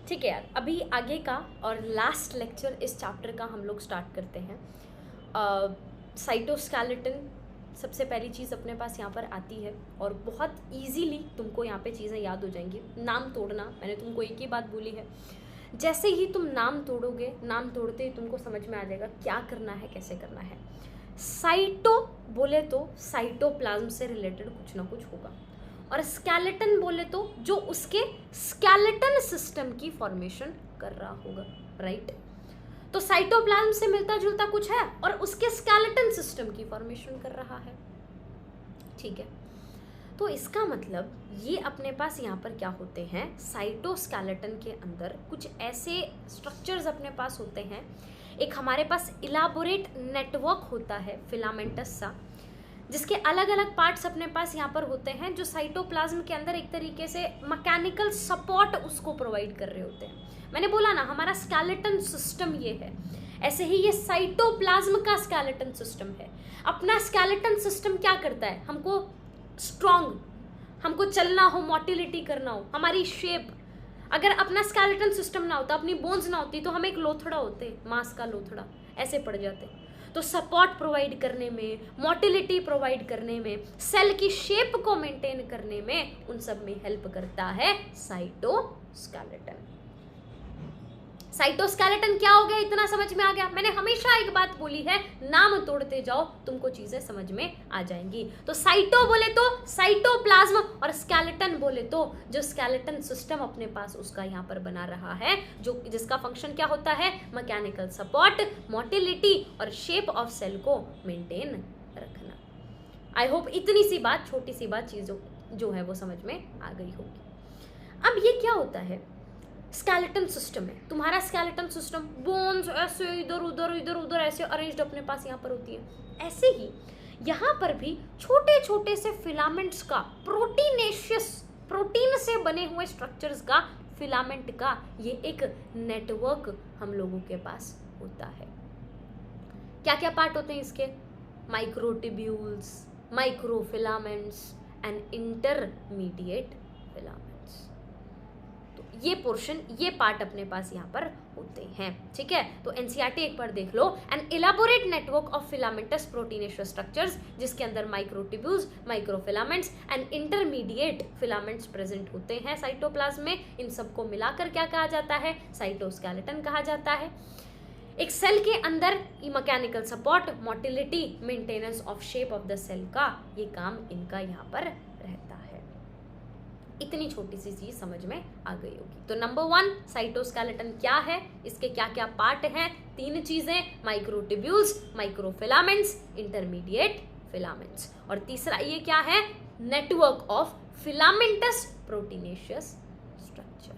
ठीक है यार, अभी आगे का और लास्ट लेक्चर इस चैप्टर का हम लोग स्टार्ट करते हैं। साइटोस्केलेटन सबसे पहली चीज़ अपने पास यहाँ पर आती है और बहुत इजीली तुमको यहाँ पे चीज़ें याद हो जाएंगी। नाम तोड़ना, मैंने तुमको एक ही बात बोली है, जैसे ही तुम नाम तोड़ोगे, नाम तोड़ते ही तुमको समझ में आ जाएगा क्या करना है, कैसे करना है। साइटो बोले तो साइटोप्लाज्म से रिलेटेड कुछ ना कुछ होगा, और स्केलेटन बोले तो जो उसके स्केलेटन सिस्टम की फॉर्मेशन कर रहा होगा, राइट। तो साइटोप्लाज्म से मिलता जुलता कुछ है और उसके स्केलेटन सिस्टम की फॉर्मेशन कर रहा है, ठीक है। तो इसका मतलब ये अपने पास यहाँ पर क्या होते हैं, साइटोस्केलेटन के अंदर कुछ ऐसे स्ट्रक्चर्स अपने पास होते हैं। एक हमारे पास इलाबोरेट नेटवर्क होता है फिलामेंटस सा, जिसके अलग अलग पार्ट्स अपने पास यहाँ पर होते हैं, जो साइटोप्लाज्म के अंदर एक तरीके से मैकेनिकल सपोर्ट उसको प्रोवाइड कर रहे होते हैं। मैंने बोला ना, हमारा स्केलेटन सिस्टम ये है, ऐसे ही ये साइटोप्लाज्म का स्केलेटन सिस्टम है। अपना स्केलेटन सिस्टम क्या करता है, हमको स्ट्रॉन्ग, हमको चलना हो, मोटिलिटी करना हो, हमारी शेप। अगर अपना स्केलेटन सिस्टम ना होता, अपनी बोन्स ना होती, तो हम एक लोथड़ा होते, मांस का लोथड़ा ऐसे पड़ जाते। तो सपोर्ट प्रोवाइड करने में, मोटिलिटी प्रोवाइड करने में, सेल की शेप को मेंटेन करने में, उन सब में हेल्प करता है साइटोस्केलेटन। साइटोस्केलेटन क्या हो गया, इतना समझ में आ गया। मैंने हमेशा एक बात बोली है, नाम तोड़ते जाओ, तुमको चीजें समझ में आ जाएंगी। तो साइटो बोले तो साइटोप्लाज्म, और स्केलेटन बोले तो जो स्केलेटन सिस्टम अपने पास उसका यहाँ पर बना रहा है, जो जिसका फंक्शन क्या होता है, मैकेनिकल सपोर्ट, मोटिलिटी और शेप ऑफ सेल को मेंटेन रखना। आई होप इतनी सी बात, छोटी सी बात चीजों जो है वो समझ में आ गई होगी। अब ये क्या होता है, स्केलेटन सिस्टम है तुम्हारा, स्केलेटन सिस्टम बोन्स ऐसे इधर उधर ऐसे अरेंज्ड अपने पास यहाँ पर होती है। ऐसे ही यहाँ पर भी छोटे छोटे से फिलामेंट्स का, प्रोटीनेशियस, प्रोटीन से बने हुए स्ट्रक्चर्स का, फिलामेंट का ये एक नेटवर्क हम लोगों के पास होता है। क्या क्या पार्ट होते हैं इसके, microtubules, microfilaments and intermediate filaments. ये पोर्शन, ये पार्ट अपने पास यहाँ पर होते हैं, ठीक है। तो एनसीईआरटी एक बार देख लो, an elaborate network of filamentous proteinaceous structures, जिसके अंदर microtubules, microfilaments and intermediate filaments present होते हैं साइटोप्लाज्म में। इन सबको मिलाकर क्या कहा जाता है, साइटोस्केलेटन कहा जाता है। एक सेल के अंदर mechanical support, motility, maintenance of shape of the cell का ये काम इनका यहाँ पर रहता है। इतनी छोटी सी चीज समझ में आ गई होगी। तो नंबर 1, साइटोस्केलेटन क्या है, इसके क्या क्या पार्ट हैं, 3 चीजें, माइक्रोट्यूब्यूल्स, माइक्रोफिलामेंट्स, इंटरमीडिएट फिलामेंट्स, और तीसरा ये क्या है, network of filamentous proteinaceous structure.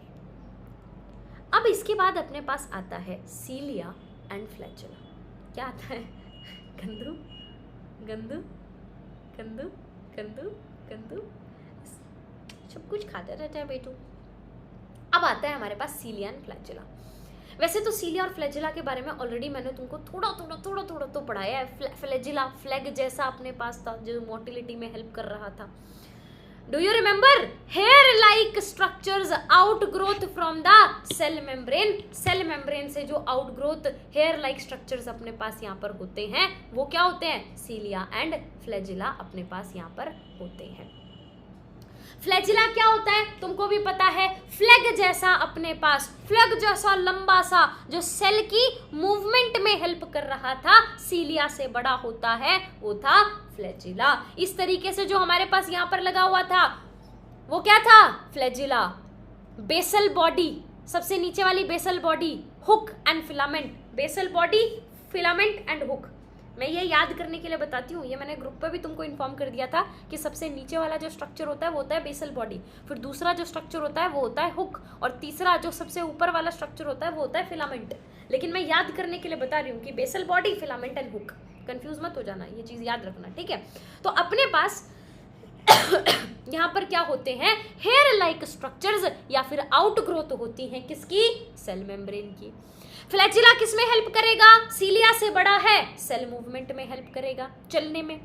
अब इसके बाद अपने पास आता है सीलिया एंड फ्लैजेला। क्या आता है, गंदू गंदू गंदू गंदू गंदू, सब कुछ खाता रहता है बेटू। अब आता है हमारे पास सीलिया एंड फ्लैजेला। वैसे तो सीलिया और फ्लैजेला के बारे में ऑलरेडी मैंने तुमको थोड़ा तो पढ़ाया है। फ्लैजेला फ्लैग जैसा अपने पास था, जो मोटिलिटी में हेल्प कर रहा था। Do you remember, hair like structures out growth from the cell membrane. Cell membrane से जो out growth hair like structures अपने पास यहाँ पर होते हैं, वो क्या होते हैं, सीलिया एंड फ्लैजेला अपने पास यहाँ पर होते हैं। फ्लैजेला क्या होता है, तुमको भी पता है, फ्लैग जैसा अपने पास, फ्लैग जैसा लंबा सा, जो सेल की मूवमेंट में हेल्प कर रहा था, सीलिया से बड़ा होता है, वो था फ्लैजेला। इस तरीके से जो हमारे पास यहाँ पर लगा हुआ था, वो क्या था, फ्लैजेला। बेसल बॉडी, सबसे नीचे वाली basal body, hook and filament, basal body, filament and hook. मैं ये याद करने के लिए बताती हूँ, ये मैंने ग्रुप पे भी तुमको इन्फॉर्म कर दिया था कि सबसे नीचे वाला जो स्ट्रक्चर होता है वो होता है बेसल बॉडी, फिर दूसरा जो स्ट्रक्चर होता है वो होता है हुक, और तीसरा जो सबसे ऊपर वाला स्ट्रक्चर होता है वो होता है फिलामेंट। लेकिन मैं याद करने के लिए बता रही हूँ कि basal body, filament and hook, confuse मत हो जाना, ये चीज याद रखना, ठीक है। तो अपने पास यहाँ पर क्या होते हैं, हेयर लाइक स्ट्रक्चर्स या फिर आउट ग्रोथ होती हैं, किसकी, सेल मेम्ब्रेन की। फ्लैजेला किस में हेल्प करेगा, सीलिया से बड़ा है, सेल मूवमेंट में हेल्प करेगा, चलने में।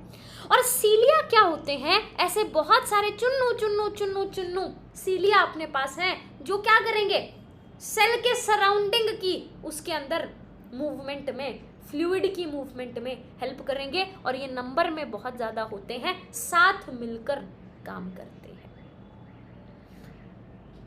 और सीलिया क्या होते हैं, ऐसे बहुत सारे चुन्नू चुन्नू चुन्नू चुन्नू सीलिया अपने पास हैं, जो क्या करेंगे, सेल के सराउंडिंग की उसके अंदर मूवमेंट में, फ्लूइड की मूवमेंट में हेल्प करेंगे और ये नंबर में बहुत ज्यादा होते हैं, साथ मिलकर काम करते हैं।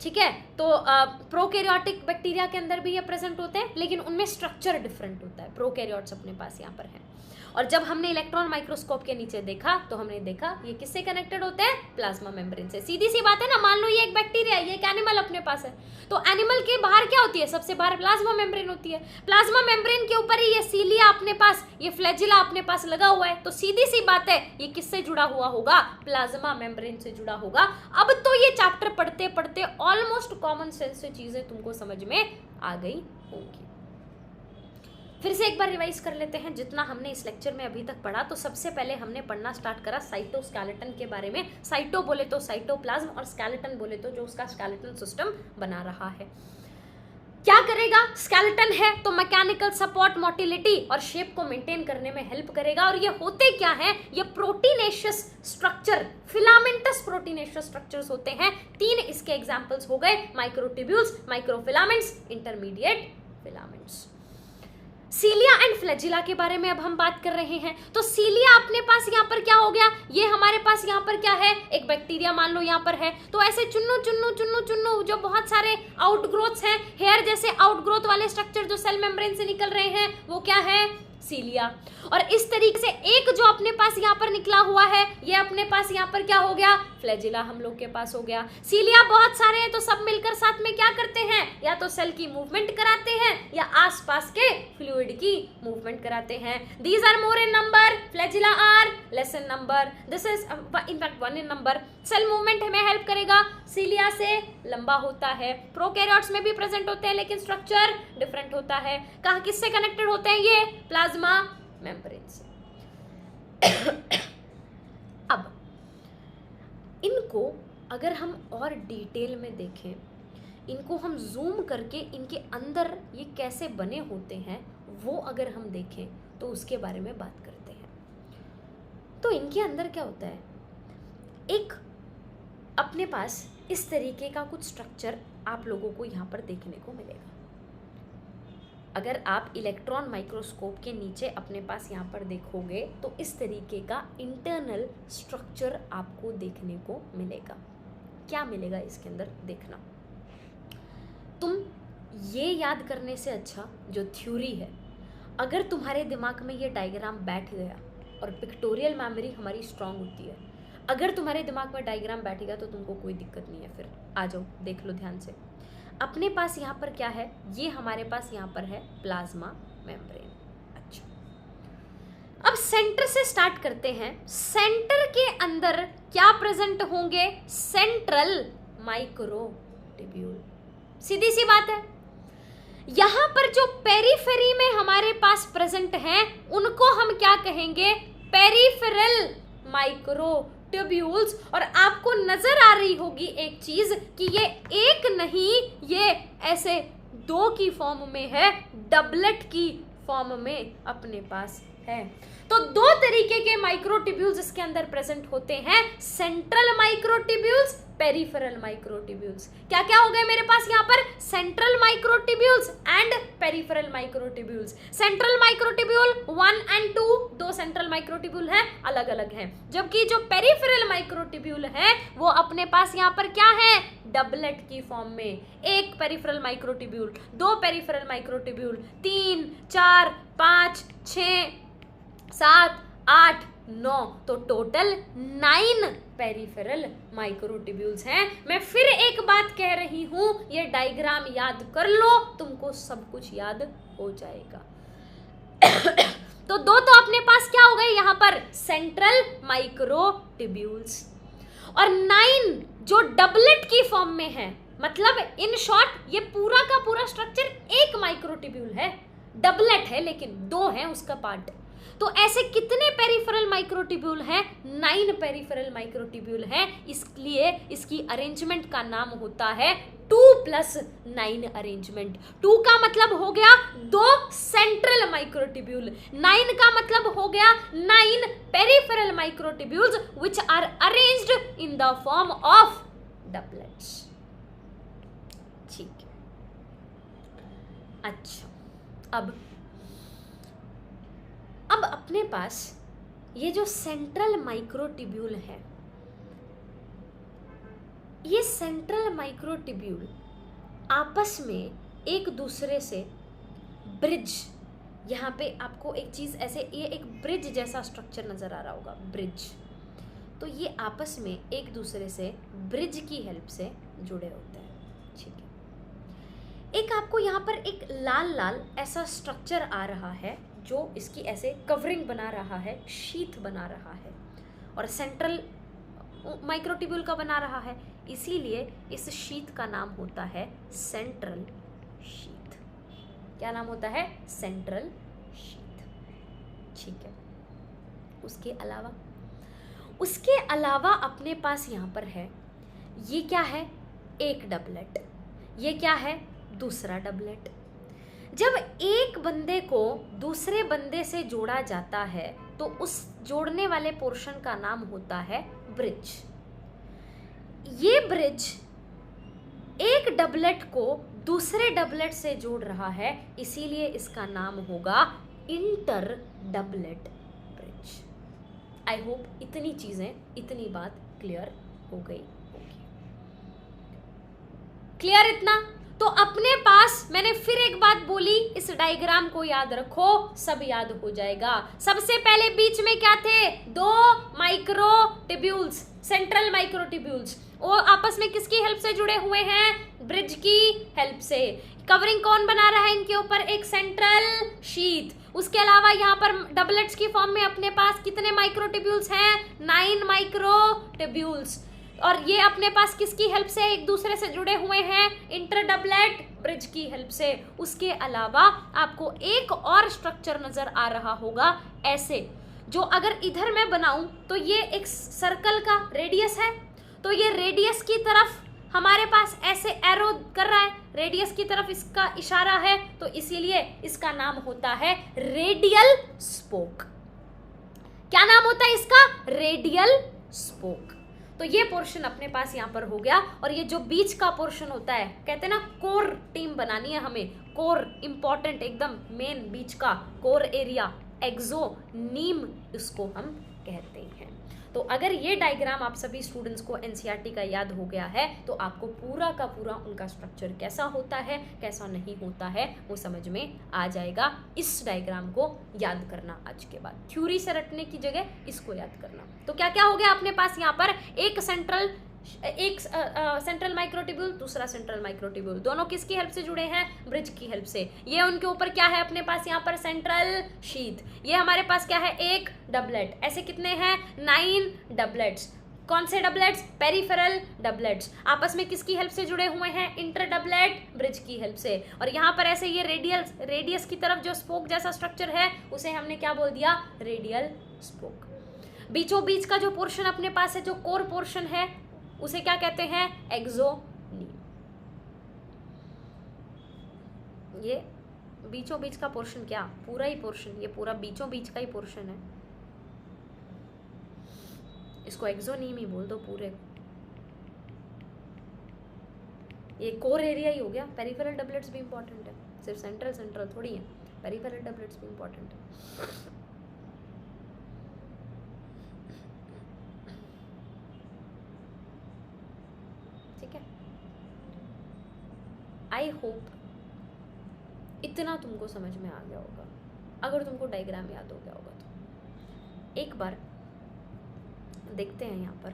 ठीक है, तो प्रोकैरियोटिक बैक्टीरिया के अंदर भी ये प्रेजेंट होते हैं, लेकिन उनमें स्ट्रक्चर डिफरेंट होता है। प्रोकैरियोट्स अपने पास यहाँ पर है। और जब हमने इलेक्ट्रॉन माइक्रोस्कोप के नीचे देखा तो हमने देखा ये किससे कनेक्टेड होते हैं, प्लाज्मा मेम्ब्रेन से। सीधी सी बात है ना, मान लो ये एक बैक्टीरिया है, ये एक एनिमल अपने पास है, तो एनिमल के बाहर क्या होती है, सबसे बाहर प्लाज्मा मेम्ब्रेन होती है। प्लाज्मा मेम्ब्रेन के ऊपर ही ये सीलिया अपने पास, ये फ्लैजिला अपने पास लगा हुआ है, तो सीधी सी बात है ये किससे जुड़ा हुआ होगा, प्लाज्मा मेम्ब्रेन से जुड़ा होगा। अब तो ये चैप्टर पढ़ते पढ़ते ऑलमोस्ट कॉमन सेंस से चीजें तुमको समझ में आ गई होंगी। फिर से एक बार रिवाइज कर लेते हैं जितना हमने इस लेक्चर में अभी तक पढ़ा। तो सबसे पहले हमने पढ़ना स्टार्ट करा साइटोस्केलेटन के बारे में। साइटो बोले तो साइटोप्लाज्म और स्केलेटन बोले तो जो उसका स्केलेटन सिस्टम बना रहा है। क्या करेगा, स्केलेटन है तो मैकेनिकल सपोर्ट, मोटिलिटी और शेप को मेंटेन करने में हेल्प करेगा। और ये होते क्या है, ये proteinaceous structure, filamentous proteinaceous structures होते हैं। 3 इसके एग्जांपल्स हो गए, microtubules, microfilaments, intermediate filaments. सीलिया and flagella के बारे में अब हम बात कर रहे हैं। तो सीलिया अपने पास यहाँ पर क्या हो गया, ये हमारे पास यहाँ पर क्या है, एक बैक्टीरिया मान लो यहाँ पर है, तो ऐसे चुन्नू चुन्नू चुन्नू चुन्नू जो बहुत सारे आउटग्रोथ्स हैं, हेयर जैसे आउटग्रोथ वाले स्ट्रक्चर जो सेल मेम्ब्रेन से निकल रहे हैं, वो क्या है, सीलिया। और इस तरीके से एक जो अपने पास यहाँ पर निकला हुआ है, ये अपने पास यहाँ पर क्या हो गया, फ्लैजिला हम लोग के पास हो गया। सीलिया बहुत सारे हैं, तो सब मिलकर साथ में क्या करते हैं, या तो सेल की मूवमेंट कराते हैं या आसपास के फ्लूइड की मूवमेंट कराते हैं। These are more in number, flagella are less in number, this is in fact 1 in number. Cell movement हमें हेल्प करेगा, सीलिया से लंबा होता है। प्रोकैरियोट्स में भी प्रेजेंट होते हैं लेकिन स्ट्रक्चर डिफरेंट होता है। कहाँ किससे कनेक्टेड होते हैं, ये प्लाज्मा मेम्ब्रेन से। अब इनको अगर हम और डिटेल में देखें, इनको हम जूम करके इनके अंदर ये कैसे बने होते हैं वो अगर हम देखें तो उसके बारे में बात करते हैं। तो इनके अंदर क्या होता है, एक अपने पास इस तरीके का कुछ स्ट्रक्चर आप लोगों को यहाँ पर देखने को मिलेगा। अगर आप इलेक्ट्रॉन माइक्रोस्कोप के नीचे अपने पास यहाँ पर देखोगे तो इस तरीके का इंटरनल स्ट्रक्चर आपको देखने को मिलेगा। क्या मिलेगा इसके अंदर देखना, तुम ये याद करने से अच्छा जो थ्योरी है, अगर तुम्हारे दिमाग में ये डायग्राम बैठ गया, और पिक्टोरियल मेमोरी हमारी स्ट्रांग होती है, अगर तुम्हारे दिमाग में डायग्राम बैठेगा तो तुमको कोई दिक्कत नहीं है। फिर आ जाओ देख लो ध्यान से। अपने पास यहाँ पर क्या है, ये हमारे पास यहाँ पर है प्लाज्मा मेम्ब्रेन। अच्छा, अब सेंटर से स्टार्ट करते हैं। सेंटर के अंदर क्या प्रेजेंट होंगे, सेंट्रल माइक्रोट्यूब्यूल। सीधी सी बात है, यहां पर जो पेरीफेरी में हमारे पास प्रेजेंट हैं उनको हम क्या कहेंगे, पेरीफेरल माइक्रोट्यूब्यूल्स। और आपको नजर आ रही होगी एक चीज कि ये एक नहीं, ये ऐसे 2 की फॉर्म में है, डबलेट की फॉर्म में अपने पास है। तो 2 तरीके के माइक्रोट्यूब्यूल्स इसके अंदर प्रेजेंट होते हैं, सेंट्रल माइक्रोट्यूब्यूल्स, पेरिफेरल माइक्रोट्यूब्यूल्स। क्या क्या हो गए मेरे पास यहाँ पर, central microtubules and peripheral microtubules. Central microtubule 1 and 2, 2 central microtubule हैं, अलग अलग हैं, जबकि जो पेरिफेरल माइक्रोट्यूब्यूल है वो अपने पास यहाँ पर क्या है, डबलेट की फॉर्म में। 1 पेरिफेरल माइक्रोट्यूब्यूल, 2 पेरिफेरल माइक्रोट्यूब्यूल, 3, 4, 5, 6, 7, 8, 9, तो टोटल 9 पेरिफेरल माइक्रोट्यूब्यूल्स हैं। मैं फिर एक बात कह रही हूं, ये डायग्राम याद कर लो, तुमको सब कुछ याद हो जाएगा। तो 2 तो अपने पास क्या हो गए यहाँ पर, सेंट्रल माइक्रोट्यूब्यूल्स, और 9 जो डबलेट की फॉर्म में है। मतलब इन शॉर्ट ये पूरा का पूरा स्ट्रक्चर एक माइक्रोट्यूब्यूल है, डबलेट है लेकिन 2 है उसका पार्ट। तो ऐसे कितने पेरिफेरल माइक्रोट्यूब्यूल हैं, 9 पेरिफेरल माइक्रोट्यूब्यूल हैं, इसलिए इसकी अरेंजमेंट का नाम होता है 2+9 अरेंजमेंट। 2 का मतलब हो गया 2 सेंट्रल माइक्रोट्यूब्यूल, 9 का मतलब हो गया 9 peripheral microtubules which are arranged in the form of doublets. ठीक है, अच्छा, अब अपने पास ये जो सेंट्रल माइक्रोट्यूब्यूल है, ये सेंट्रल माइक्रोट्यूब्यूल आपस में एक दूसरे से ब्रिज, यहाँ पे आपको एक चीज़ ऐसे, ये एक ब्रिज जैसा स्ट्रक्चर नज़र आ रहा होगा, ब्रिज, तो ये आपस में एक दूसरे से ब्रिज की हेल्प से जुड़े होते हैं। ठीक है, एक आपको यहाँ पर एक लाल लाल ऐसा स्ट्रक्चर आ रहा है जो इसकी ऐसे कवरिंग बना रहा है, शीथ बना रहा है, और सेंट्रल माइक्रोट्यूब्यूल का बना रहा है, इसीलिए इस शीथ का नाम होता है सेंट्रल शीथ। क्या नाम होता है? Central sheath. ठीक है, उसके अलावा अपने पास यहाँ पर है, ये क्या है? एक डबलेट। ये क्या है? दूसरा डबलेट। जब एक बंदे को दूसरे बंदे से जोड़ा जाता है तो उस जोड़ने वाले पोर्शन का नाम होता है ब्रिज। ये ब्रिज एक डबलेट को दूसरे डबलेट से जोड़ रहा है, इसीलिए इसका नाम होगा inter doublet bridge. I hope इतनी चीजें, इतनी बात क्लियर हो गई होगी। क्लियर इतना? तो अपने पास मैंने फिर एक बात बोली, इस डायग्राम को याद रखो, सब याद हो जाएगा। सबसे पहले बीच में क्या थे? दो माइक्रोट्यूब्यूल्स, सेंट्रल माइक्रोट्यूब्यूल्स, वो आपस में किसकी हेल्प से जुड़े हुए हैं? ब्रिज की हेल्प से। कवरिंग कौन बना रहा है इनके ऊपर? एक सेंट्रल शीथ। उसके अलावा यहाँ पर डबलेट्स की फॉर्म में अपने पास कितने माइक्रोट्यूब्यूल्स हैं? 9 माइक्रोट्यूब्यूल्स। और ये अपने पास किसकी हेल्प से एक दूसरे से जुड़े हुए हैं? इंटर डबलेट ब्रिज की हेल्प से। उसके अलावा आपको एक और स्ट्रक्चर नजर आ रहा होगा ऐसे, जो अगर इधर मैं बनाऊं तो ये एक सर्कल का रेडियस है, तो ये रेडियस की तरफ हमारे पास ऐसे एरो कर रहा है, रेडियस की तरफ इसका इशारा है, तो इसीलिए इसका नाम होता है रेडियल स्पोक। क्या नाम होता है इसका? Radial spoke. तो ये पोर्शन अपने पास यहाँ पर हो गया। और ये जो बीच का पोर्शन होता है, कहते हैं ना कोर टीम बनानी है हमें, कोर इंपॉर्टेंट, एकदम मेन बीच का कोर एरिया, एक्सोनीम इसको हम कहते हैं। तो अगर ये डायग्राम आप सभी स्टूडेंट्स को एनसीईआरटी का याद हो गया है तो आपको पूरा का पूरा उनका स्ट्रक्चर कैसा होता है, कैसा नहीं होता है, वो समझ में आ जाएगा। इस डायग्राम को याद करना आज के बाद, थ्योरी से रटने की जगह इसको याद करना। तो क्या क्या हो गया अपने पास यहाँ पर? एक सेंट्रल माइक्रोट्यूब्यूल, दूसरा सेंट्रल माइक्रोट्यूब्यूल, दोनों किसकी हेल्प से जुड़े हैं? ब्रिज की हेल्प से। ये उनके ऊपर क्या है अपने पास यहाँ पर? Central sheath. ये हमारे पास क्या है? एक डबलेट। ऐसे कितने हैं? 9 डबलेट्स। कौन से डबलेट्स? Peripheral doublets. आपस में किसकी हेल्प से जुड़े हुए हैं? इंटर डबलेट ब्रिज की हेल्प से। और यहाँ पर ऐसे ये रेडियस की तरफ जो स्पोक जैसा स्ट्रक्चर है उसे हमने क्या बोल दिया? Radial spoke. बीचों बीच का जो पोर्शन अपने पास है, जो कोर पोर्शन है, उसे क्या कहते हैं? एक्सोनीम। ये बीचों बीच का पोर्शन, क्या पूरा ही पोर्शन, ये पूरा बीचों बीच का ही पोर्शन है, इसको एक्सोनीम ही बोल दो पूरे। ये कोर एरिया ही हो गया। पेरिफेरल डबलेट्स भी इंपॉर्टेंट है, सिर्फ सेंट्रल थोड़ी है, पेरिफेरल डबलेट्स भी इंपॉर्टेंट है। आई होप इतना तुमको समझ में आ गया होगा। अगर तुमको डायग्राम याद हो गया होगा तो एक बार देखते हैं यहाँ पर।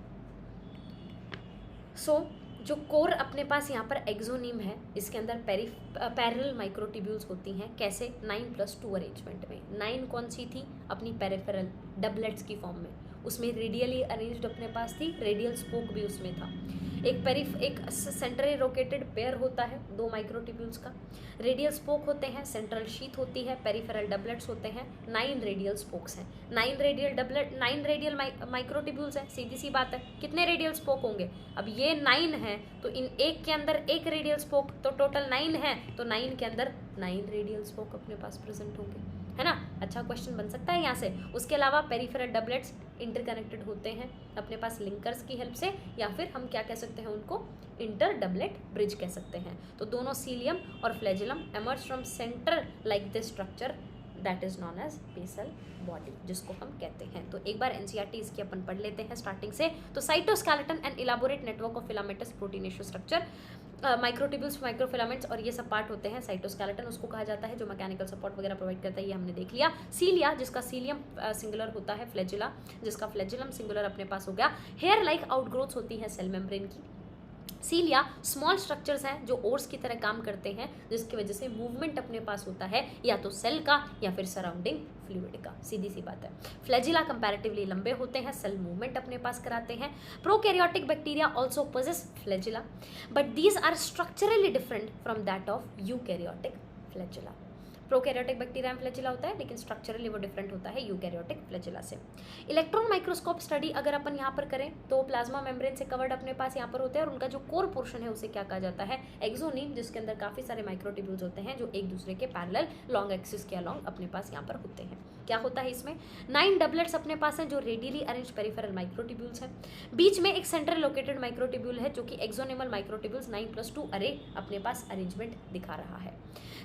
जो कोर अपने पास यहाँ पर एक्सोनीम है, इसके अंदर पैरेलल माइक्रोट्यूब्यूल्स होती हैं। कैसे? 9+2 अरेंजमेंट में। 9 कौन सी थी? अपनी पेरिफेरल डबलेट्स की फॉर्म में, उसमें रेडियली अरेंज्ड अपने पास थी, रेडियल स्पोक भी उसमें था। एक सेंट्रली रोकेटेड पेयर होता है 2 माइक्रोट्यूब्यूल्स का, रेडियल स्पोक होते हैं, सेंट्रल शीथ होती है, पेरिफेरल डबलेट्स होते हैं, 9 रेडियल स्पोक्स हैं, 9 रेडियल माइक्रोट्यूब्यूल्स हैं। सीधी सी बात है, कितने रेडियल स्पोक होंगे? अब ये 9 है तो इन एक के अंदर एक रेडियल स्पोक, तो टोटल 9 है, तो 9 के अंदर 9 रेडियल स्पोक अपने पास प्रेजेंट होंगे। है ना। अच्छा क्वेश्चन बन सकता है यहाँ से। उसके अलावा पेरिफेरल डबलेट्स इंटरकनेक्टेड होते हैं अपने पास लिंकर्स की हेल्प से, या फिर हम क्या कह सकते हैं उनको, इंटर डबलेट ब्रिज कह सकते हैं। तो दोनों सीलियम और flagellum emerge from centre like this structure that is known as basal body, जिसको हम कहते हैं। तो एक बार एनसीईआरटी इसकी अपन पढ़ लेते हैं स्टार्टिंग से। तो cytoskeleton and elaborate network of filamentous proteinaceous structure, microtubules, microfilaments, और ये सब पार्ट होते हैं। साइटोस्केलेटन उसको कहा जाता है जो मैकेनिकल सपोर्ट वगैरह प्रोवाइड करता है, ये हमने देख लिया। सीलिया जिसका सीलियम सिंगुलर होता है, फ्लैजिला जिसका फ्लैजिलम सिंगुलर अपने पास हो गया। हेयर लाइक आउटग्रोथ्स होती है सेल मेम्ब्रेन की। सीलिया स्मॉल स्ट्रक्चर्स हैं जो ओर्स की तरह काम करते हैं, जिसकी वजह से मूवमेंट अपने पास होता है या तो सेल का या फिर सराउंडिंग फ्लूइड का, सीधी सी बात है। फ्लैजिला कंपैरेटिवली लंबे होते हैं, सेल मूवमेंट अपने पास कराते हैं। Prokaryotic bacteria also possess flagella but these are structurally different from that of eukaryotic flagella. Prokaryotic bacteria में फ्लैजिला होता है, लेकिन स्ट्रक्चरली वो डिफरेंट होता है यूकैरियोटिक फ्लैजिला से। इलेक्ट्रॉन माइक्रोस्कोप स्टडी अगर अपन यहाँ पर करें तो प्लाज्मा मेम्ब्रेन से कवर्ड अपने पास यहाँ पर होते हैं, और उनका जो कोर पोर्शन है उसे क्या कहा जाता है, एक्सोनीम, जिसके अंदर काफी सारे माइक्रोट्यूब्यूल्स होते हैं जो एक दूसरे के पैरेलल लॉन्ग एक्सिस के अलॉन्ग अपने पास यहाँ पर होते हैं। क्या होता है इसमें, 9 डबलेट्स अपने पास हैं जो रेडियली अरेंज पेरिफेरल माइक्रोट्यूब्यूल्स हैं। बीच में एक सेंट्रल लोकेटेड माइक्रोट्यूब्यूल है जो कि एक्सोनिमल माइक्रोट्यूब्यूल्स 9+2 अरे अपने पास अरेंजमेंट दिखा रहा है।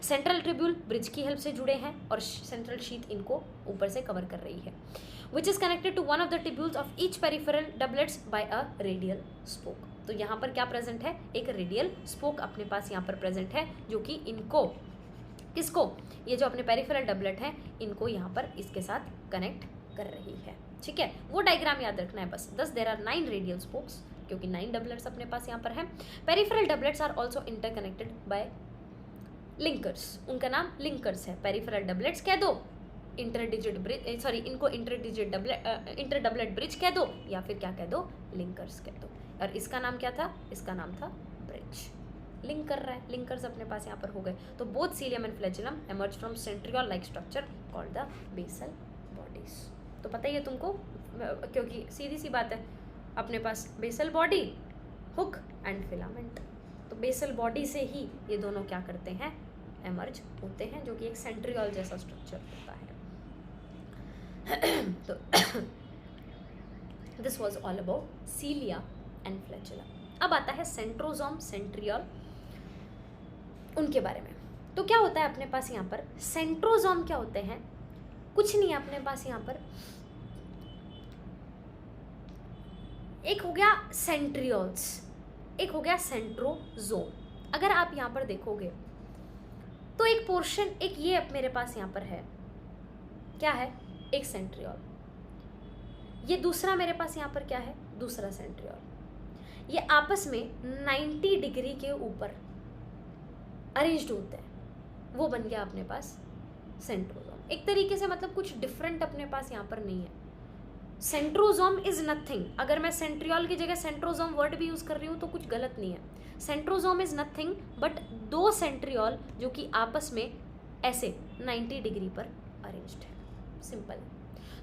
सेंट्रल ट्यूब्यूल ब्रिज की हेल्प से जुड़े हैं और सेंट्रल शीथ इनको ऊपर से कवर कर रही है, which is connected to one of the tubules of each peripheral doublets by a radial spoke. तो यहाँ पर क्या प्रेजेंट है, एक रेडियल स्पोक अपने पास यहाँ पर प्रेजेंट है, जो कि इनको किसको, ये जो अपने पेरिफेरल डबलेट है इनको यहाँ पर इसके साथ कनेक्ट कर रही है। ठीक है, वो डायग्राम याद रखना है बस। दस देयर आर 9 रेडियल स्पोक्स, क्योंकि 9 डबलेट्स अपने पास यहाँ पर है। Peripheral doublets are also interconnected by linkers, उनका नाम लिंकर्स है। पेरिफेरल डबलेट्स कह दो, इंटरडिजिट ब्रिज, सॉरी इनको इंटरडिजिट डबलेट, इंटर डबलेट ब्रिज कह दो, या फिर क्या कह दो, लिंकर्स कह दो। और इसका नाम क्या था, इसका नाम था ब्रिज। लिंक कर रहा है, लिंकर्स अपने पास यहाँ पर हो गए। तो both cilium and flagellum emerge from centriole like structure called the basal bodies. तो पता ही है तुमको, क्योंकि सीधी सी बात है, अपने पास basal body, hook and filament. तो बेसल बॉडी से ही ये दोनों क्या करते हैं, एमर्ज होते हैं, जो कि एक सेंट्रियोल जैसा स्ट्रक्चर होता है। तो this was all about सीलिया and flagella. अब आता है सेंट्रोसोम, सेंट्रियोल, उनके बारे में। तो क्या होता है अपने पास यहाँ पर, सेंट्रोसोम क्या होते हैं, कुछ नहीं है अपने पास यहाँ पर। एक हो गया सेंट्रियोल्स, एक हो गया सेंट्रोसोम। अगर आप यहाँ पर देखोगे तो एक पोर्शन, एक ये मेरे पास यहाँ पर है, क्या है, एक सेंट्रियोल। ये दूसरा मेरे पास यहाँ पर क्या है, दूसरा सेंट्रियोल। ये आपस में 90 डिग्री के ऊपर अरेंज्ड होते हैं, वो बन गया अपने पास सेंट्रोसोम। एक तरीके से मतलब कुछ डिफरेंट अपने पास यहाँ पर नहीं है। सेंट्रोसोम इज नथिंग, अगर मैं सेंट्रियोल की जगह सेंट्रोसोम वर्ड भी यूज कर रही हूँ तो कुछ गलत नहीं है। Centrosome is nothing but 2 centriole जो कि आपस में ऐसे 90 डिग्री पर अरेंज्ड है, सिंपल।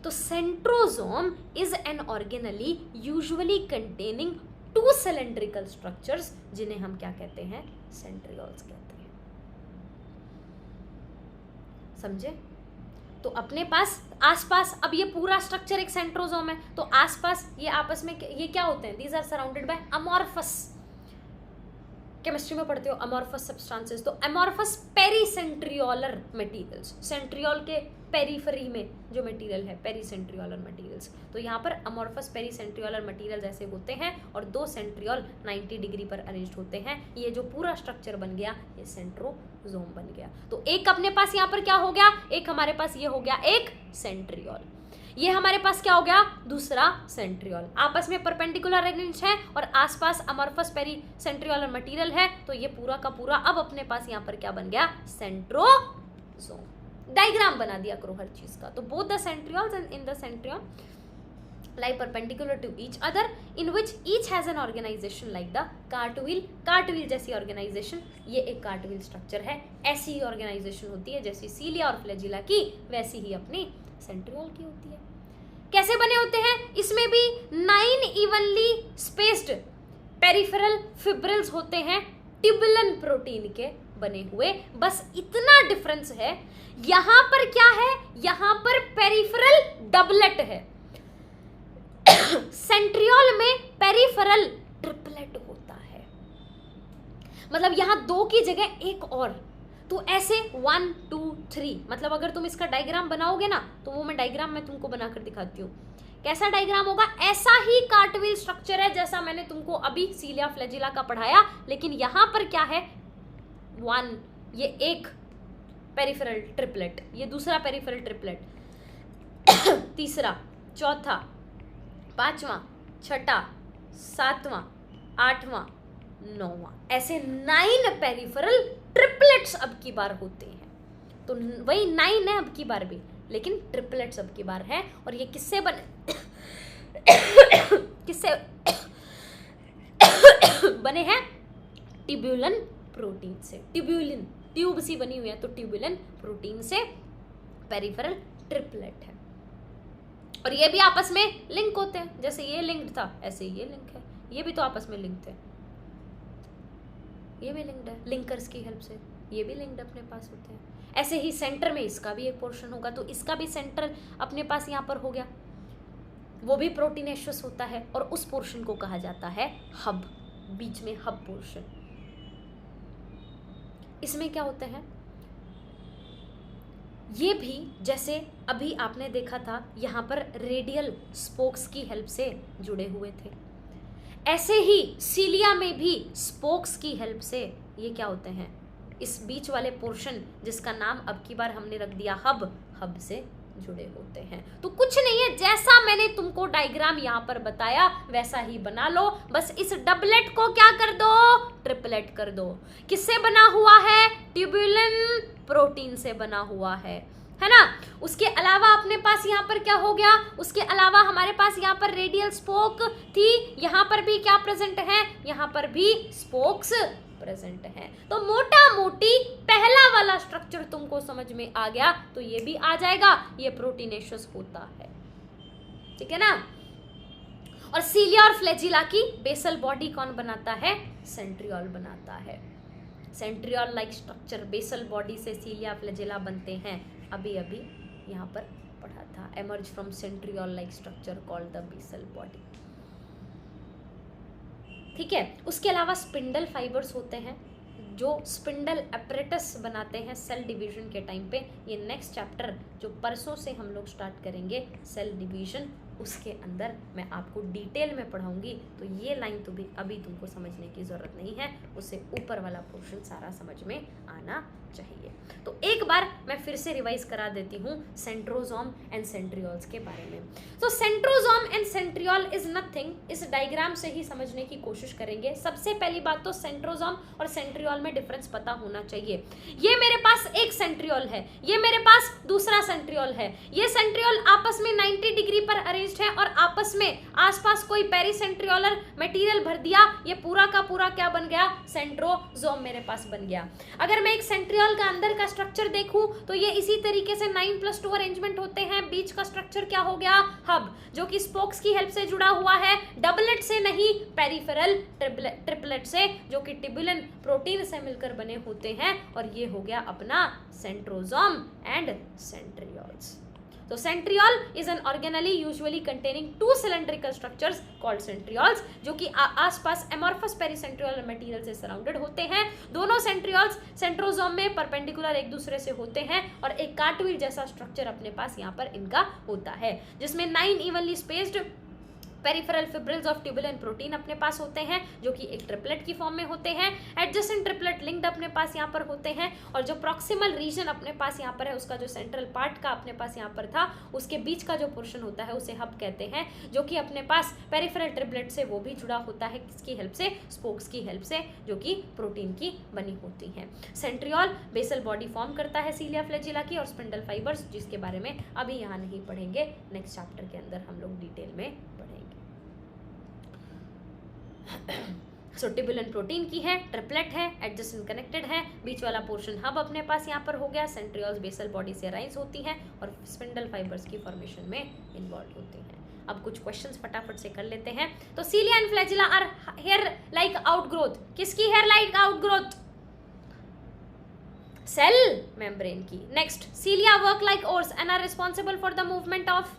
तो centrosome is an organelle usually containing 2 cylindrical structures, जिन्हें हम क्या कहते हैं, सेंट्रियोल्स कहते हैं। समझे? तो अपने पास आसपास, अब ये पूरा स्ट्रक्चर एक सेंट्रोसोम है, तो आसपास ये आपस में ये क्या होते हैं, these are surrounded by amorphous. Chemistry में पढ़ते हो अमॉर्फस सब्सटेंसेस, तो अमॉर्फस पेरीसेंट्रियोलर मटेरियल्स, सेंट्रियोल के पेरीफेरी में जो मटेरियल है, पेरीसेंट्रियोलर मटेरियल्स। तो यहाँ पर अमॉर्फस पेरीसेंट्रियोलर मटेरियल ऐसे होते हैं और 2 सेंट्रियोल 90 डिग्री पर अरेंज्ड होते हैं। ये जो पूरा स्ट्रक्चर बन गया ये सेंट्रोसोम बन गया। तो एक अपने पास यहाँ पर क्या हो गया, एक हमारे पास ये हो गया एक सेंट्रियोल, ये हमारे पास क्या हो गया, दूसरा सेंट्रियोल। आपस में परपेंडिकुलर अरेंज है और आसपास अमॉर्फस पेरीसेंट्रियोलर मटेरियल है, तो ये पूरा का पूरा अब अपने पास यहाँ पर क्या बन गया, सेंट्रोसोम। डायग्राम बना दिया करो हर चीज का। तो both the centrioles in the centriole lie perpendicular to each other in which each has an organization like the cartwheel। cartwheel जैसी ऑर्गेनाइजेशन, ये एक कार्टव्हील स्ट्रक्चर है, ऐसी ही ऑर्गेनाइजेशन होती है जैसी सीलिया और फ्लैजिला की, वैसी ही अपनी सेंट्रियोल की होती है। कैसे बने होते हैं, इसमें भी 9 इवनली स्पेस्ड पेरिफेरल फिब्रिल्स होते हैं ट्यूबुलन प्रोटीन के बने हुए, बस इतना डिफरेंस है। यहां पर क्या है, यहां पर पेरिफेरल डबलेट है, सेंट्रियोल में पेरिफेरल ट्रिपलेट होता है। मतलब यहां 2 की जगह एक और, तो ऐसे 1 2 3, मतलब अगर तुम इसका डायग्राम बनाओगे ना, तो वो मैं डायग्राम में तुमको बनाकर दिखाती हूँ कैसा डायग्राम होगा। ऐसा ही कार्टविल स्ट्रक्चर है जैसा मैंने तुमको अभी सीलिया फ्लैजिला का पढ़ाया, लेकिन यहां पर क्या है, 1, ये एक पेरिफेरल ट्रिपलेट, ये दूसरा पेरिफेरल ट्रिपलेट, तीसरा, चौथा, पांचवा, छठा, सातवां, आठवां, नौवां, ऐसे 9 पेरिफेरल ट्रिपलेट्स अब की बार होते हैं। तो वही 9 है अब की बार भी, लेकिन ट्रिपलेट्स अब की बार है। और ये किससे बने किससे बने हैं, ट्यूबुलिन प्रोटीन से। ट्यूबुलिन, ट्यूब सी बनी हुई है, तो ट्यूबुलिन प्रोटीन से पेरिफेरल ट्रिपलेट है। और ये भी आपस में लिंक होते हैं, जैसे ये लिंक्ड था ऐसे ये लिंक है, ये भी तो आपस में लिंक्ड है, ये भी लिंक्ड है लिंकर्स की हेल्प से, ये भी लिंक्ड अपने पास होते हैं। ऐसे ही सेंटर में इसका भी एक पोर्शन होगा, तो इसका भी सेंटर अपने पास यहाँ पर हो गया, वो भी प्रोटीनेशियस होता है, और उस पोर्शन को कहा जाता है हब, बीच में हब पोर्शन। इसमें क्या होता है, ये भी जैसे अभी आपने देखा था यहाँ पर रेडियल स्पोक्स की हेल्प से जुड़े हुए थे, ऐसे ही सीलिया में भी स्पोक्स की हेल्प से ये क्या होते हैं, इस बीच वाले पोर्शन जिसका नाम अब की बार हमने रख दिया हब, हब से जुड़े होते हैं। तो कुछ नहीं है, जैसा मैंने तुमको डायग्राम यहाँ पर बताया वैसा ही बना लो, बस इस डबलेट को क्या कर दो, ट्रिपलेट कर दो। किससे बना हुआ है, ट्यूबुलिन प्रोटीन से बना हुआ है ना। उसके अलावा अपने पास यहाँ पर क्या हो गया, उसके अलावा हमारे पास यहाँ पर रेडियल स्पोक थी, यहाँ पर भी क्या प्रेजेंट है, यहाँ पर भी स्पोक्स प्रेजेंट है। तो मोटा मोटी पहला वाला स्ट्रक्चर तुमको समझ में आ गया, तो ये भी आ जाएगा, ये प्रोटीनेशियस होता है, ठीक है ना। और सीलिया और फ्लैजिला की बेसल बॉडी कौन बनाता है, सेंट्रियोल बनाता है। Centriole like structure, basal body से सीलिया फ्लैजिला बनते हैं, अभी अभी यहाँ पर पढ़ा था, emerge from centriole like structure called the basal body, ठीक है। उसके अलावा स्पिंडल फाइबर्स होते हैं जो स्पिंडल अपरेटस बनाते हैं सेल डिवीजन के टाइम पे। ये नेक्स्ट चैप्टर जो परसों से हम लोग स्टार्ट करेंगे, सेल डिवीजन, उसके अंदर मैं आपको डिटेल में पढ़ाऊंगी। तो ये लाइन तो भी अभी तुमको समझने की ज़रूरत नहीं है, उससे ऊपर वाला पोर्शन सारा समझ में आना चाहिए। तो एक बार मैं फिर से रिवाइज करा देती हूँ सेंट्रोसोम एंड सेंट्रियोल्स के बारे में। तो centrosome and centriole is nothing, इस डायग्राम से ही समझने की कोशिश करेंगे। सबसे पहली बात तो सेंट्रोसोम और सेंट्रियोल में डिफरेंस पता होना चाहिए। ये मेरे पास एक सेंट्रियोल है, ये मेरे पास दूसरा सेंट्रियोल है, ये सेंट्रियोल आपस में 90 डिग्री पर अरेंज्ड है और आपस में आसपास कोई पेरीसेंट्रियोलर मटेरियल भर दिया, ये पूरा का पूरा क्या बन गया, सेंट्रोसोम मेरे पास बन गया। अगर मैं एक सेंट्रियोल का अंदर का स्ट्रक्चर देखूं तो ये इसी तरीके से 9+2 अरेंजमेंट होते हैं। बीच का स्ट्रक्चर क्या हो गया, हब, जो कि स्पोक्स की हेल्प से जुड़ा हुआ है, डबलेट से नहीं, पेरिफेरल ट्रिपलेट से, जो कि ट्यूबुलिन प्रोटीन से मिलकर बने होते हैं। और ये हो गया अपना सेंट्रोसोम एंड सेंट्रियोल्स। तो centriole is an organelle usually containing 2 cylindrical structures called centrioles, जो कि आसपास एमॉर्फस पेरीसेंट्रियोल मटेरियल से सराउंडेड होते हैं। दोनों सेंट्रियोल्स सेंट्रोसोम में परपेंडिकुलर एक दूसरे से होते हैं और एक कार्टविल जैसा स्ट्रक्चर अपने पास यहाँ पर इनका होता है, जिसमें 9 evenly spaced peripheral fibrils of tubulin protein अपने पास होते हैं, जो कि एक ट्रिपलेट की फॉर्म में होते हैं। एडजेसेंट ट्रिपलेट लिंक्ड अपने पास यहाँ पर होते हैं, और जो प्रॉक्सिमल रीजन अपने पास यहाँ पर है, उसका जो सेंट्रल पार्ट का अपने पास यहाँ पर था, उसके बीच का जो पोर्शन होता है उसे हब कहते हैं, जो कि अपने पास पेरिफेरल ट्रिपलेट से वो भी जुड़ा होता है, किसकी हेल्प से, स्पोक्स की हेल्प से, जो कि प्रोटीन की बनी होती हैं। सेंट्रियोल बेसल बॉडी फॉर्म करता है सीलिया फ्लैजिला की, और स्पिंडल फाइबर्स, जिसके बारे में अभी यहाँ नहीं पढ़ेंगे, नेक्स्ट चैप्टर के अंदर हम लोग डिटेल में पढ़ेंगे। सो ट्यूबुलिन प्रोटीन की है, ट्रिपलेट है, एडजेसेंट कनेक्टेड है, बीच वाला पोर्शन हब अपने पास यहाँ पर हो गया। सेंट्रियोल्स बेसल बॉडी से अरेंज होती हैं और स्पिंडल फाइबर्स की फॉर्मेशन में इन्वॉल्व होती हैं। अब कुछ क्वेश्चंस फटाफट से कर लेते हैं। तो cilia and flagella are hair like outgrowth, किसकी hair like outgrowth, cell membrane की। Next, cilia work like oars and are responsible for the movement of,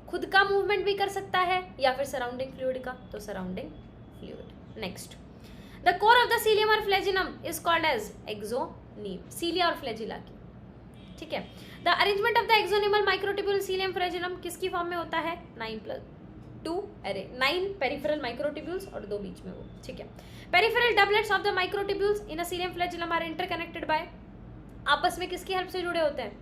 खुद का मूवमेंट भी कर सकता है या फिर सराउंडिंग फ्लूइड का, तो surrounding fluid. Next, the core of the cilium और flagellum is called as axoneme, cilia और फ्लैजिला की, ठीक है। The arrangement of the axonemal microtubule cilium flagellum किसकी फॉर्म में होता है, 9 पेरिफेरल माइक्रोट्यूब्यूल्स और 2 बीच में वो, ठीक है। Peripheral doublets of the microtubules in a cilium flagellum are interconnected by, आपस में किसकी हेल्प से जुड़े होते हैं,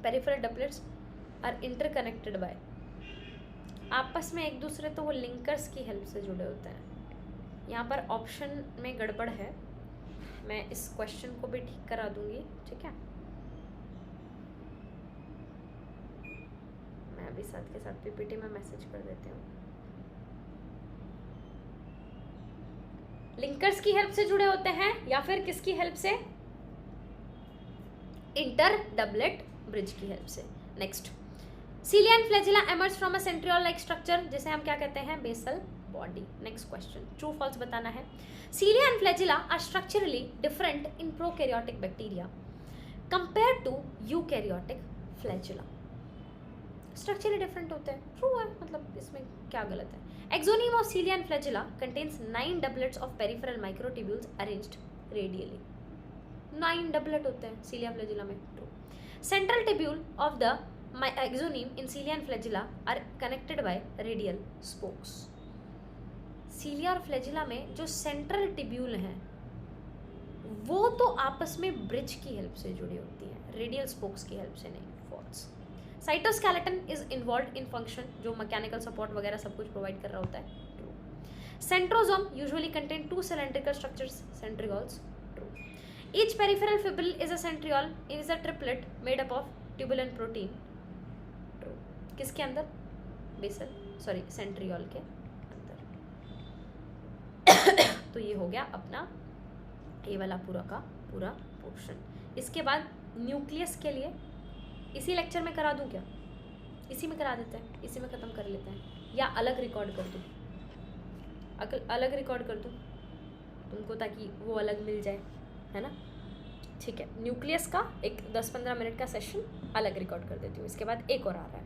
peripheral doublets are interconnected by, आपस में एक दूसरे तो वो लिंकर्स की हेल्प से जुड़े होते हैं। यहाँ पर ऑप्शन में गड़बड़ है, मैं इस क्वेश्चन को भी ठीक करा दूंगी, ठीक है। मैं अभी साथ के साथ पीपीटी में मैसेज कर देती हूँ। लिंकर्स की हेल्प से जुड़े होते हैं या फिर किसकी हेल्प से, इंटर डबलेट ब्रिज की हेल्प से। Next, cilia and flagella emerge from a centriole like structure जिसे हम क्या कहते हैं, basal body. Next question, true false बताना है। Cilia and flagella are structurally different in prokaryotic bacteria compare to eukaryotic flagella, structurally different होते हैं, true है, मतलब इसमें क्या गलत है। Axoneme of cilia and flagella contains 9 doublets of peripheral microtubules arranged radially, 9 doublet होते हैं सीलिया फ्लैजिला में, true. Central tubule of the axoneme in cilia and flagella are connected by radial spokes. Cilia और flagella में जो central tubule हैं वो तो आपस में ब्रिज की हेल्प से जुड़ी होती है, रेडियल स्पोक्स की हेल्प से नहीं, false. Cytoskeleton is involve in function, जो मैकेनिकल सपोर्ट वगैरह सब कुछ प्रोवाइड कर रहा होता है, true. Centrosome usually contain 2 cylindrical structures, centrioles, true. Each peripheral fibril is a centriole, is a triplet made up of tubulin protein, true. किसके अंदर, बेसल सॉरी सेंट्रियोल के अंदर। तो ये हो गया अपना ये वाला पूरा का पूरा पोर्शन। इसके बाद न्यूक्लियस के लिए इसी लेक्चर में करा दूं क्या, इसी में करा देते हैं, इसी में ख़त्म कर लेते हैं, या अलग रिकॉर्ड कर दूं, अलग रिकॉर्ड कर दूं तुमको ताकि वो अलग मिल जाए, है ना, ठीक है। न्यूक्लियस का एक 10-15 मिनट का सेशन अलग रिकॉर्ड कर देती हूँ, इसके बाद एक और आ रहा है।